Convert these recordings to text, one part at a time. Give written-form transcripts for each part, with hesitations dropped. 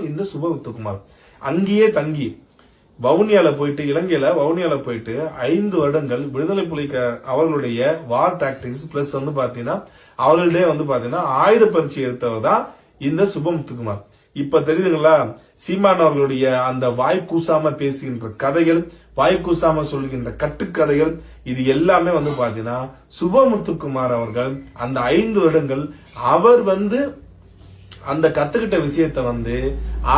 இந்த சுபமுத்துக்குமார் அங்கேயே தங்கி வவுனியால போயிட்டு இலங்கையில வவுனியால போயிட்டு 5 வருடங்கள் விடுதலை புலிக அவர்களுடைய வார் டாக்டிக்ஸ் பிளஸ் பாத்தீங்கன்னா அவர்களிடையே பாத்தீங்கன்னா ஆயுத பயிற்சி எடுத்தவர் தான் இந்த சுபமுத்துக்குமார். இப்ப தெரியுதுங்களா, சீமான் அவர்களுடைய அந்த வாய் கூசாம பேசுகின்ற கதைகள், வாய் கூசாம சொல்கின்ற கட்டுக்கதைகள், இது எல்லாமே பாத்தீங்கன்னா சுபமுத்துக்குமார் அவர்கள் அந்த 5 வருடங்கள் அவர் அந்த கத்துக்கிட்ட விஷயத்த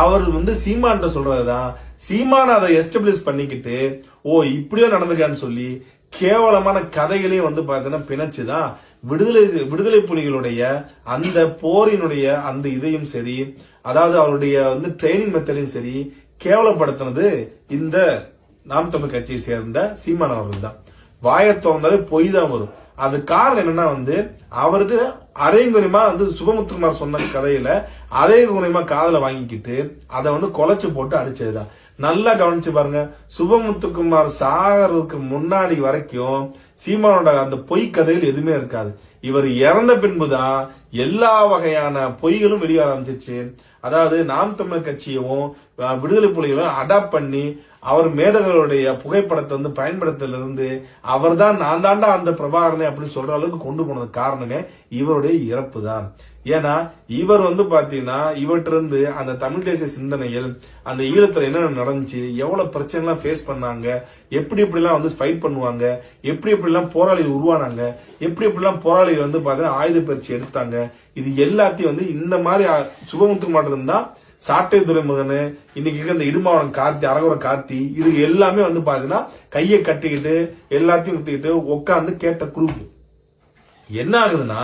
அவர் சீமான் சொல்றதுதான். சீமான அதை எஸ்டாப்ளிஷ் பண்ணிக்கிட்டு இப்படியே நடந்துக்கான்னு சொல்லி கேவலமான கதைகளையும் பாத்தீங்கன்னா பிணைச்சுதான் விடுதலை புலிகளுடைய அந்த போரினுடைய அந்த இதையும் சரி, அதாவது அவருடைய ட்ரைனிங் மெத்தடையும் சரி கேவலப்படுத்தினது இந்த நாம் தமிழ் கட்சியை சேர்ந்த சீமான் அவர்கள் தான். வாயை திறந்தாலே பொய் தான் வரும். அது காரணம் என்னன்னா அவருக்கு அரைங்குறையமா சுபமுத்துக்குமார் சொன்ன கதையில அரைங்குறையமா காதல வாங்கிக்கிட்டு அதை கொலைச்சு போட்டு அடிச்சதுதான். நல்லா கவனிச்சு பாருங்க, சுபமுத்துக்குமார் சாகறதுக்கு முன்னாடி வரைக்கும் சீமானோட அந்த பொய் கதைகள் எதுவுமே இருக்காது. இவர் இறந்த பின்புதான் எல்லா வகையான பொய்களும் வெளியே ஆரம்பிச்சிச்சு. அதாவது நாம் தமிழர் கட்சியும் விடுதலை புலிகளும் அடாப்ட் பண்ணி அவர் மேதகளுடைய புகைப்படத்தை பயன்படுத்தல இருந்து அவர் தான் நான் தாண்டா அந்த பிரபாகரனை அப்படின்னு சொல்ற அளவுக்கு கொண்டு போனது காரணமே இவருடைய இறப்பு தான். ஏன்னா இவர் பாத்தீங்கன்னா இவற்றிலிருந்து அந்த தமிழ் தேசிய சிந்தனையில் அந்த ஈழத்துல என்ன நடந்துச்சு, எவ்வளவு பிரச்சனை எல்லாம் ஃபேஸ் பண்ணாங்க, எப்படி எப்படிலாம் ஃபைட் பண்ணுவாங்க, எப்படி எப்படிலாம் போராளிகள் உருவானாங்க, எப்படி எப்படிலாம் போராளிகள் பாத்தீங்கன்னா ஆயுத பயிற்சி எடுத்தாங்க, இது எல்லாத்தையும் இந்த மாதிரி சுபமுத்துக்குமார் இருந்தா சாட்டை துறைமுகன் இன்னைக்கு இருக்க இடுமாவனம் கார்த்தி அரகுர கார்த்தி இது எல்லாமே பாத்தீங்கன்னா கையை கட்டிக்கிட்டு எல்லாத்தையும் உட்காந்து கேட்ட குரூப் என்ன ஆகுதுன்னா